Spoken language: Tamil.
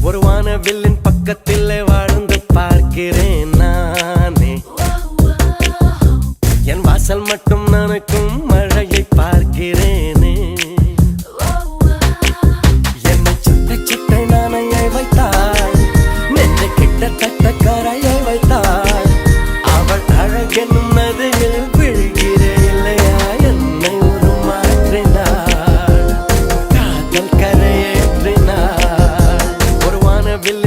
ஒரு வானவில்லின் பக்கத்திலே வாழ்ந்து பார்க்கிறேன் நானே. என் வாசல் மட்டும் நனக்கும் மழையை பார்க்கிறேனே. என்னை சுட்ட சுட்ட நானையை வைத்தாள், நெஞ்சை கிட்டத்தட்ட கரையை வைத்தாள். அவள் அழகென்னும் நதியில் விழுகிறேன் இல்லையா, என்னை ஒரு மாற்றினாள், காதல் கரையேற்றினாள். ஒரு வானவில்